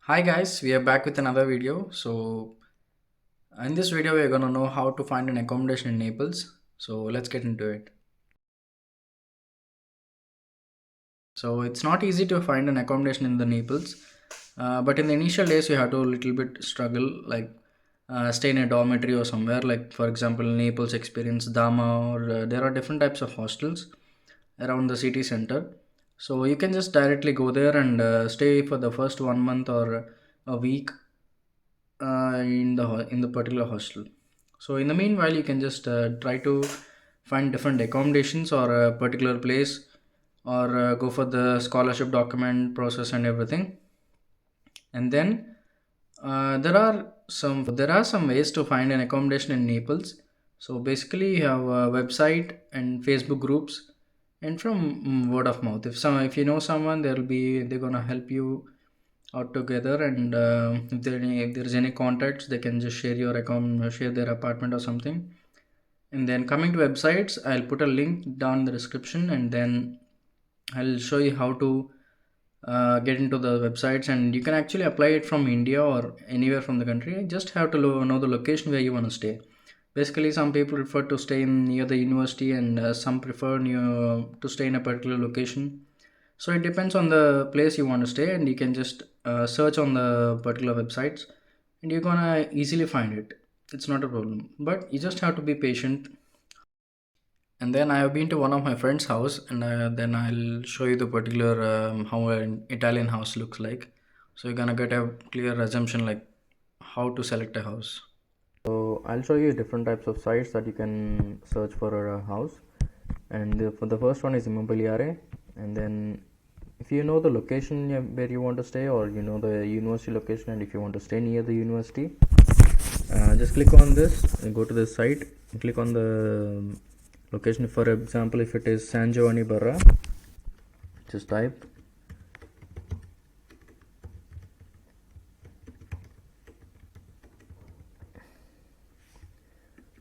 Hi guys, we are back with another video. In this video we are gonna know how to find an accommodation in Naples. So let's get into it. So it's not easy to find an accommodation in the Naples, but in the initial days you have to little bit struggle, like stay in a dormitory or somewhere. Like for example, Naples Experience, Dama, or there are different types of hostels around the city center. So you can just directly go there and stay for the first 1 month or a week in the particular hostel. So in the meanwhile, you can just try to find different accommodations or a particular place, or go for the scholarship document process and everything. And then there are some ways to find an accommodation in Naples. So basically, you have a website and Facebook groups, and from word of mouth. If you know someone, they're gonna help you out together. And if there is any contacts, they can just share your account, share their apartment or something. And then coming to websites, I'll put a link down in the description, and then I'll show you how to get into the websites. And you can actually apply it from India or anywhere from the country. You just have to know the location where you want to stay. Basically, some people prefer to stay in near the university, and some prefer to stay in a particular location. So it depends on the place you want to stay, and you can just search on the particular websites, and you're gonna easily find it. It's not a problem, but you just have to be patient. And then I have been to one of my friend's house, and then I'll show you the particular how an Italian house looks like. So you're gonna get a clear assumption like how to select a house. So I'll show you different types of sites that you can search for a house. And for the first one is Immobiliare. And then if you know the location where you want to stay, or you know the university location, and if you want to stay near the university, just click on this and go to the site and click on the location. For example, if it is San Giovanni Barra, just type,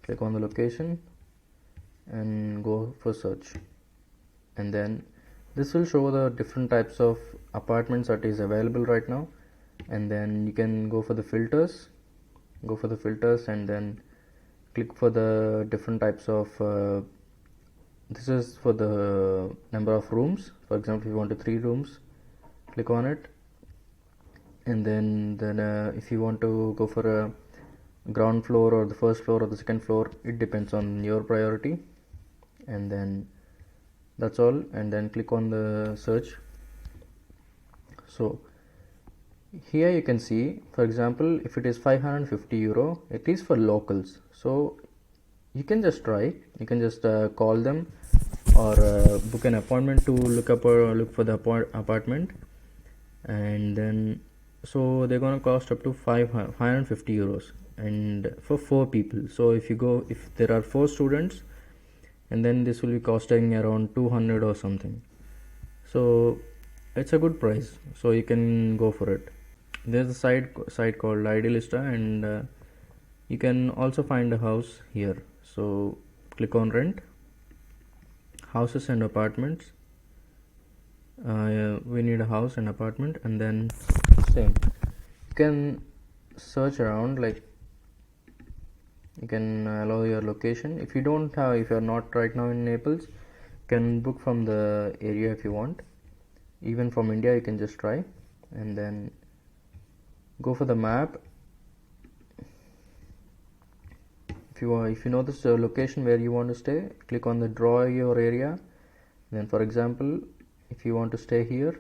click on the location and go for search. And then this will show the different types of apartments that is available right now. And then you can go for the filters, and then click for the different types of this is for the number of rooms. For example, if you want 3 rooms, click on it. And then if you want to go for a ground floor or the first floor or the second floor, it depends on your priority. And then that's all. And then click on the search. So here you can see, for example, if it is 550 euro, it is for locals. So you can just try, you can just call them, or book an appointment to look for the apartment. And then so they're gonna cost up to 550 euros, and for 4 people. So if there are 4 students, and then this will be costing around 200 or something. So it's a good price, so you can go for it. There's a site called Idealista, and you can also find a house here. So click on rent, houses and apartments. We need a house and apartment. And then same, you can search around, like you can allow your location. If you're not right now in Naples, you can book from the area if you want. Even from India you can just try. And then go for the map. If you know this location where you want to stay, click on the draw your area. Then for example, if you want to stay here,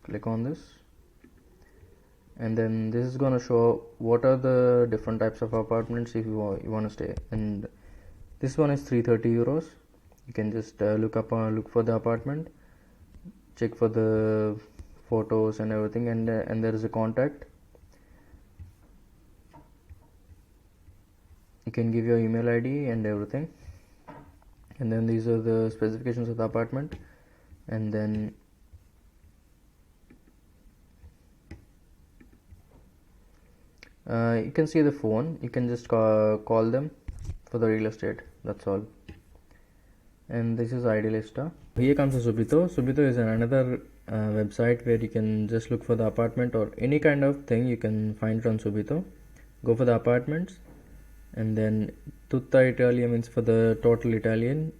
click on this, and then this is going to show what are the different types of apartments if you want to stay. And this one is 330 euros. You can just look for the apartment, check for the photos and everything, and there is a contact. You can give your email ID and everything. And then these are the specifications of the apartment. And then you can see the phone. You can just call them for the real estate. That's all. and this is Idealista. Here comes the Subito is another website where you can just look for the apartment or any kind of thing you can find it on Subito. Go for the apartments, and then Tutta Italia means for the total Italian,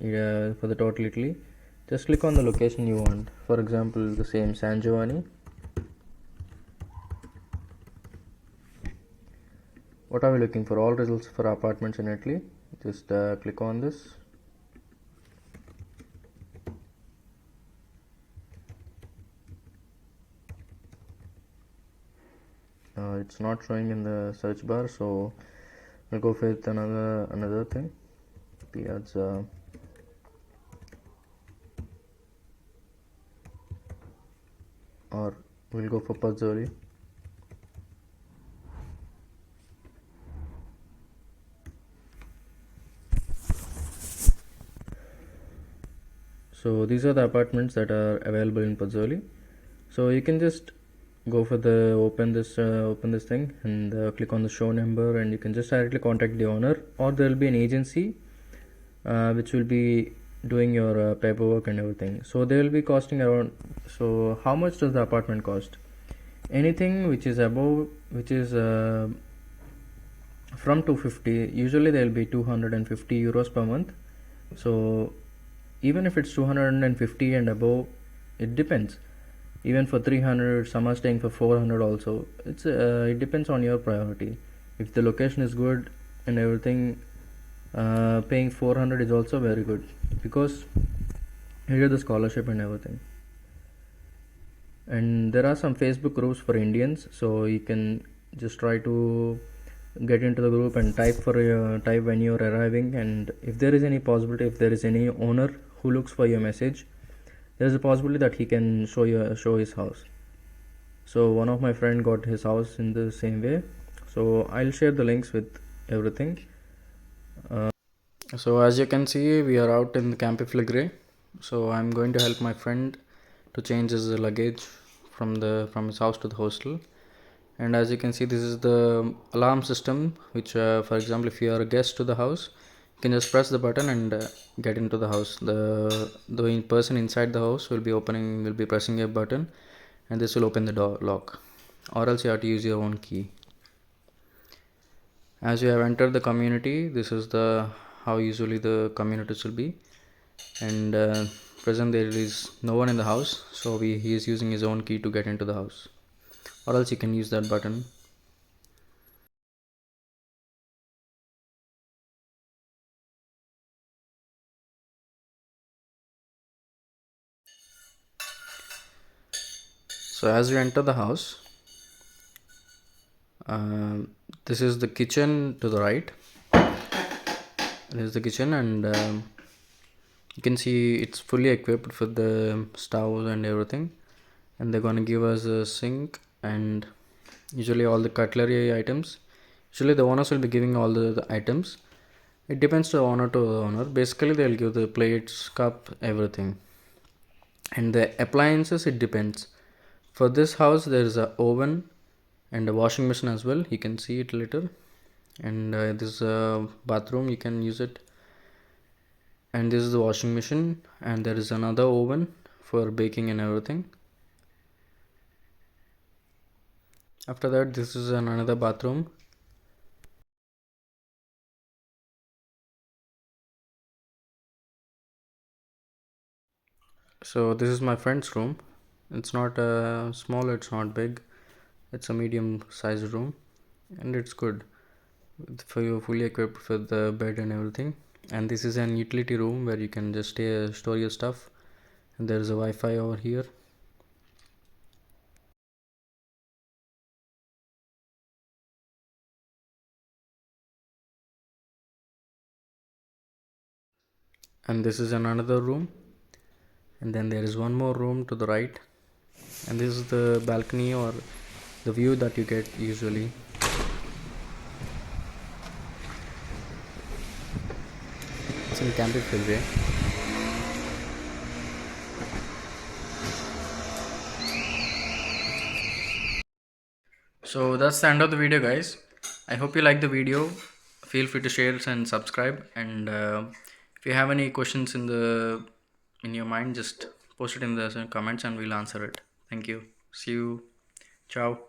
for the total Italy. Just click on the location you want. For example, the same San Giovanni. What are we looking for? All results for apartments in Italy. Just click on this. It's not showing in the search bar, so we'll go with another thing. Piazza. Or we'll go for Pazzoli. So these are the apartments that are available in Pazzoli. So you can just go for the open this thing and click on the show number, and you can just directly contact the owner, or there will be an agency which will be doing your paperwork and everything. So they will be costing around. So how much does the apartment cost? Anything which is above, which is from 250, usually there will be 250 euros per month. So even if it's 250 and above, it depends. Even for 300, some are staying for 400 also. It depends on your priority. If the location is good and everything, paying 400 is also very good, because you get the scholarship and everything. And there are some Facebook groups for Indians, so you can just try to get into the group and type when you're arriving, and if there is any possibility, if there is any owner who looks for your message, there is a possibility that he can show his house. So one of my friend got his house in the same way, so I'll share the links with everything. So as you can see, we are out in the Campi Flegrei. So I'm going to help my friend to change his luggage from his house to the hostel. And as you can see, this is the alarm system, which for example, if you are a guest to the house, you can just press the button and get into the house. The person inside the house will be pressing a button, and this will open the door lock, or else you have to use your own key. As you have entered the community, this is how usually the communities will be, and present there is no one in the house, so he is using his own key to get into the house, or else you can use that button. So as you enter the house, this is the kitchen to the right. This is the kitchen, and you can see it's fully equipped with the stove and everything, and they're gonna give us a sink and usually all the cutlery items. Usually the owners will be giving all the items. It depends to owner to owner. Basically they'll give the plates, cup, everything. And the appliances, it depends. For this house there is a oven and a washing machine as well. You can see it later. And this bathroom, you can use it. And this is the washing machine, and there is another oven for baking and everything. After that, this is another bathroom. So this is my friend's room. It's not small, it's not big, it's a medium sized room, and it's good for you, fully equipped with the bed and everything. And this is an utility room where you can just store your stuff, and there is a Wi-Fi over here. And this is another room, and then there is one more room to the right, and this is the balcony or the view that you get usually. It's in Campi Flegrei. So that's the end of the video, guys. I hope you like the video. Feel free to share and subscribe, and If you have any questions in your mind, just post it in the comments and we'll answer it. Thank you. See you. Ciao.